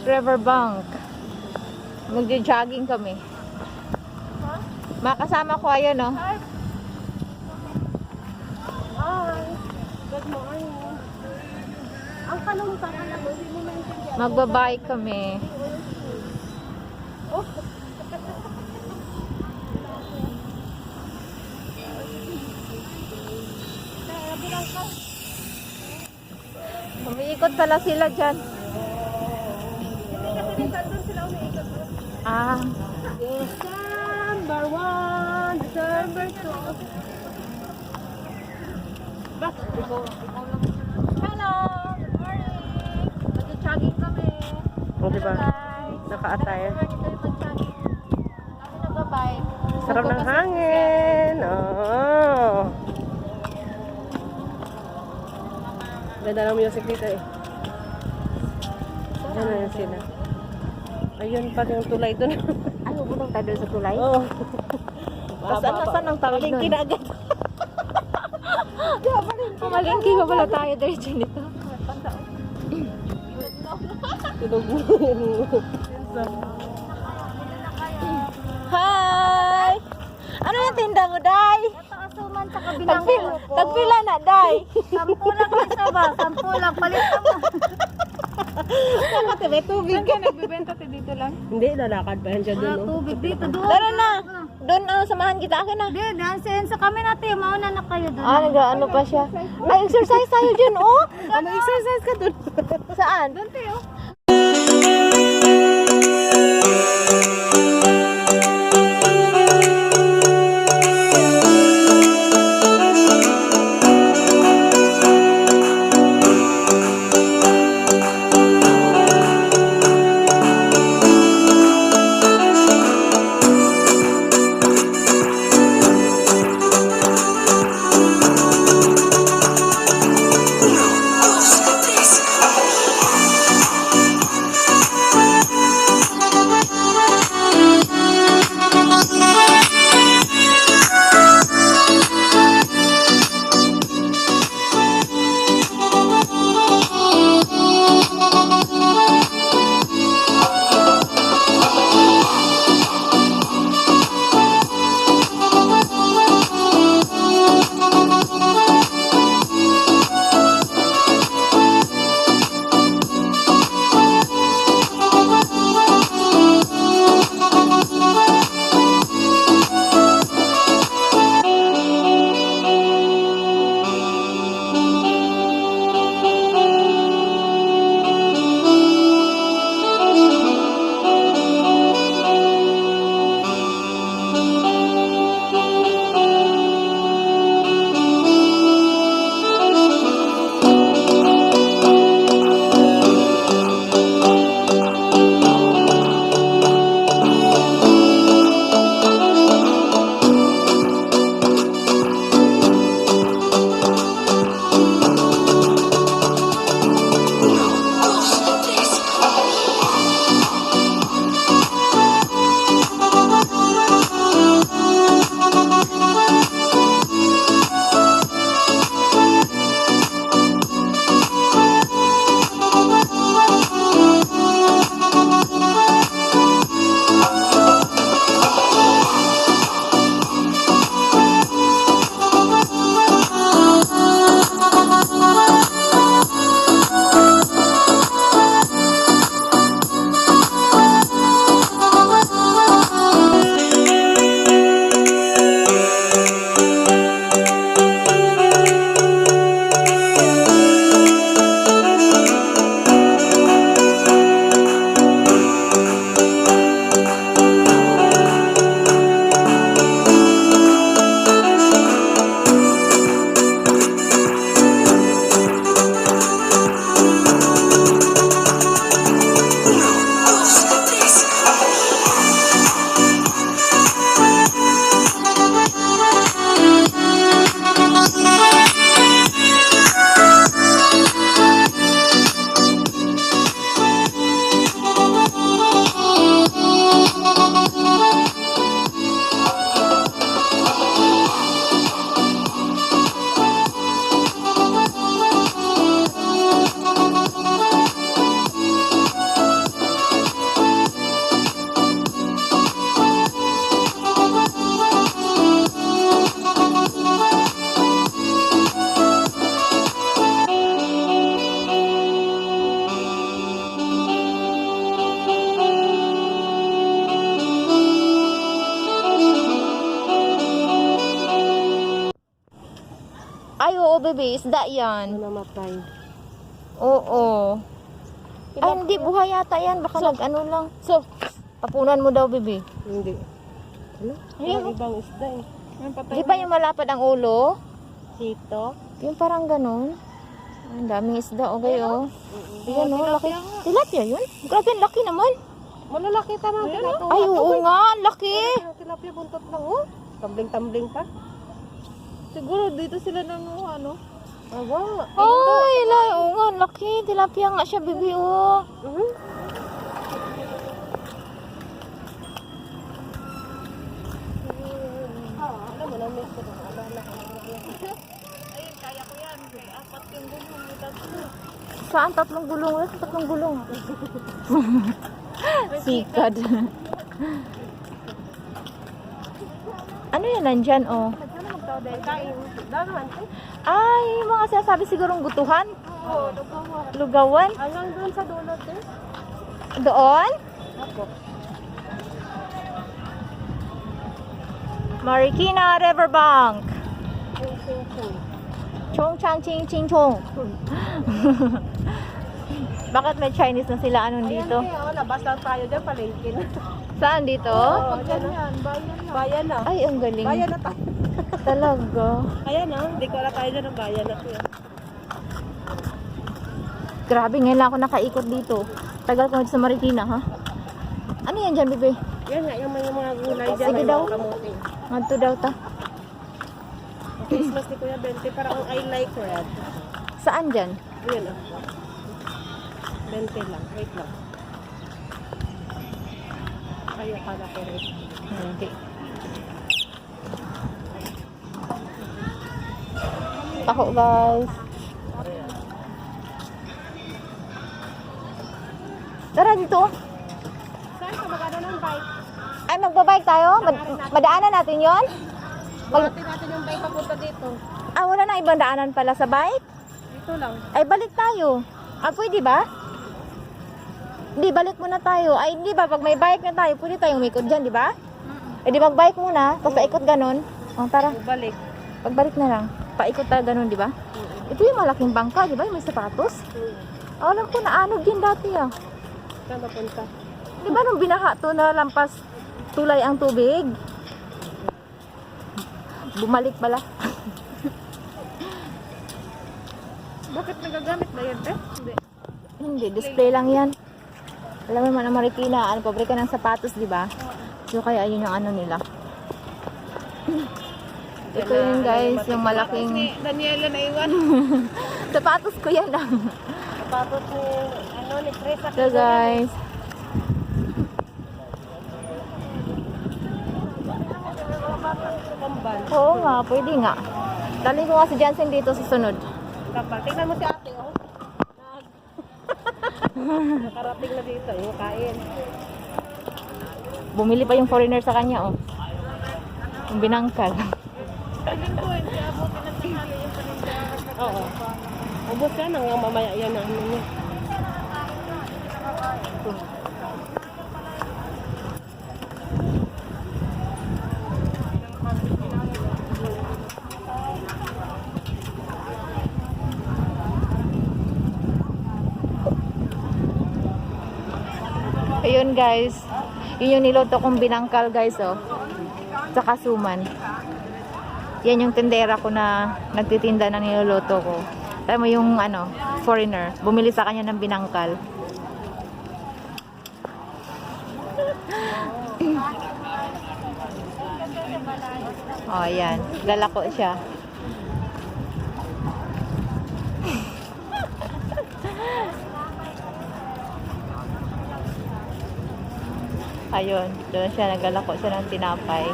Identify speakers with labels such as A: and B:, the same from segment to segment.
A: River Bank. Magja-jogging kami. Makasama ko ayan, no?
B: Hi. Good morning. Ang tanong pa na mo, hindi mo maintindihan.
A: Magbabike kami.
B: Oh.
A: Umiikot pala sila dyan. Ah.
B: December 1, December 2.
A: Hello! Good morning! Magja-jogging kami.
B: O, diba?
A: Guys.
B: Naka-attire.
A: Kami nagbabike.
B: Sarap ng hangin. Oh. Ganda ng music dito eh. Ano yun sila? Ayun pa yung tulay doon.
A: Ano, punong tayo doon sa tulay?
B: Oo.
A: Saan ang tawag nun?
B: Kinaagad.
A: Pamalingki ka pala tayo diretso nito.
B: Tulog mo.
A: Hi! Ano yung tinda mo, Day?
B: Asuman sa kabilang
A: Tagpila na, Day.
B: 10 lang isa ba? 10 lang. Palitan mo.
A: May tubig ka. Nagbibenta ka dito lang.
B: Hindi, lalakad pa yan siya doon.
C: Tubig dito, doon.
A: Tara na. Doon, samahan kita. Akin na.
C: Hindi, dansin sa kami natin. Mauna na kayo doon.
A: Nag-ano pa siya. Ay, exercise tayo dyan, oh.
B: Mag-exercise ka doon.
A: Saan?
C: Doon tayo.
A: baby. Isda yan.
B: Namatay.
A: Oo. Ay, hindi. Buhay yata yan. Baka nag-ano lang. So, papunan mo daw, baby.
B: Hindi. Ano?
A: Ayun.
B: Ibang isda eh.
A: Di ba yung malapad ang ulo?
B: Sito.
A: Yung parang ganun. Ang daming isda, okay, oh. Ayan, oh, laki. Tilapia yun? Grabe, ang laki naman.
B: Malalaki tamang tilapia.
A: Ay, oo nga, ang laki.
B: Tilapia buntot lang, oh. Tumbling-tumbling pa.
A: Siguro dito sila nanguha, no?
B: Awa.
A: Ay, oo nga, ang laki. Tilapia nga siya, baby, oh.
B: Alam mo, na-miss ko na.
A: Saan? Tatlong gulong? Wala sa tatlong gulong. Sikad. Ano yan nandyan, oh? Ay, mga sinasabi sigurong gutuhan. Lugawan.
B: Hanggang doon sa dulot eh.
A: Doon?
B: Ako.
A: Marikina River Bank. Chong chang ching ching chong. Bakit may Chinese na sila anong dito?
B: Ayan, labas lang tayo dyan, palengke na.
A: Saan dito?
B: Ganyan, bayan na.
A: Ay, ang galing.
B: Bayan na tayo.
A: Talaga.
B: Ayan na, hindi ko na tayo dyan ng bayan na kuya.
A: Grabe, ngayon lang ako nakaikot dito. Tagal ko sa Marikina, ha? Ano yan dyan, bebe?
B: Yan nga, yung mga gulay dyan.
A: Sige
B: may
A: daw.
B: mga kamote.
A: Nganto daw ta.
B: Christmas ni Kuya Bente, parang I like red.
A: Saan dyan?
B: Ayan ah. 20 lang, wait lang. Kayo pala ko red.
A: Hindi. Ako, guys. Tara dito.
B: Saan ka magano ng bike?
A: Ay, magbabike tayo? Madaanan natin yon?
B: Buhatin natin yung bike papunta dito.
A: Ah, wala na ibang daanan pala sa bike?
B: Dito lang.
A: Ay, balik tayo. Ah, pwede ba? Hindi, balik muna tayo. Ay, hindi ba? Pag may bike na tayo, pwede tayong umikot dyan, di ba? Eh, di mag-bike muna, tapos paikot ganon. O, tara.
B: Balik.
A: Pagbalik na lang. Paikot tayo ganon, di ba? Ito yung malaking bangka, di ba? Yung may sapatos. Oh, alam ko, naanog yun dati, ah.
B: Saan mapunta?
A: Di ba nung binaha to na lampas tulay ang tubig? Bumalik pala.
B: Bakit nagagamit na yan, te? Hindi.
A: Hindi, display lang yan. Alam mo naman ang Marikina, ano, pabrika ng sapatos, di ba? So, kaya yun yung ano nila. Ito yun, guys, yung malaking...
B: Daniela na iwan.
A: Sapatos ko yan lang.
B: Sapatos ni, ano, ni Chris.
A: So, guys.
B: Kambal.
A: Oo nga, pwede nga. Dali ko nga si Jansen dito sa sunod.
B: Kambal. Tingnan mo si ate, oh. Nakarating na dito, yung kain.
A: Bumili pa yung foreigner sa kanya, oh. Yung binangkal.
B: Oo. Ubus yan hanggang mamaya yan na ano niya.
A: Ayun, guys. Yun yung niloto kong binangkal, guys, oh. Sa kasuman. Yan yung tindera ko na nagtitinda ng niloloto ko. Tayo mo yung ano, foreigner. Bumili sa kanya ng binangkal. Oh, ayan. Lalako siya. Ayun, doon siya, naglalako siya ng tinapay.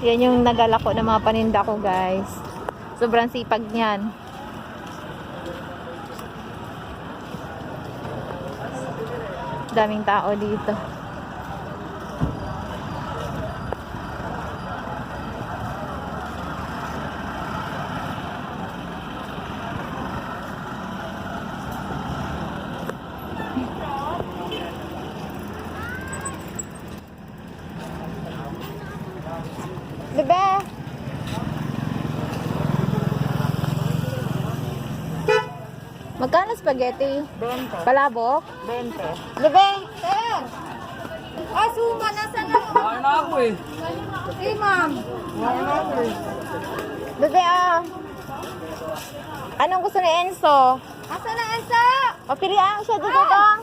A: Yan yung nagalako ng mga paninda ko, guys. Sobrang sipag niyan. Daming tao dito. Bebe! Magkano spaghetti?
B: 20.
A: Palabok?
B: 20.
A: Bebe!
C: Sir! Ah, suma, nasa na?
D: Kaya na ako eh.
C: Eh, ma'am.
A: Bebe Anong gusto ni Enzo?
C: Asa na, Elsa?
A: Papilian siya dito dong.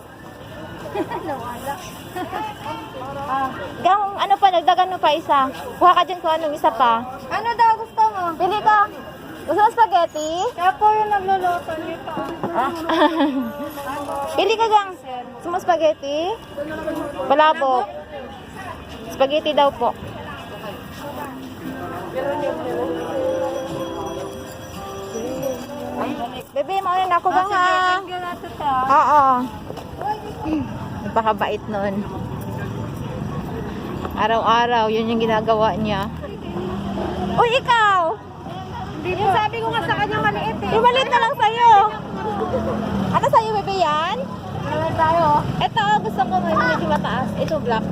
A: Gang, ano pa, nagdagan mo pa isa. Kuha ka dyan kung anong isa pa.
C: Ano daw gusto mo?
A: Pili ka. Gusto mo spaghetti?
C: Kaya po yung nagluluto nito.
A: Pili ka gang. Gusto mo spaghetti? Palabok. Spaghetti daw po. Bebe, mauna na ako bang ha?
C: Tingnan natin to.
A: Oo. Napakabait nun. Araw-araw, yun yung ginagawa niya. Uy, ikaw!
C: Yung sabi ko nga sa kanya maliit eh.
A: Yung maliit na lang sa'yo. Ano sa'yo, bebe yan?
C: Ano tayo?
A: Ito, gusto ko medyo mataas. Ito, black.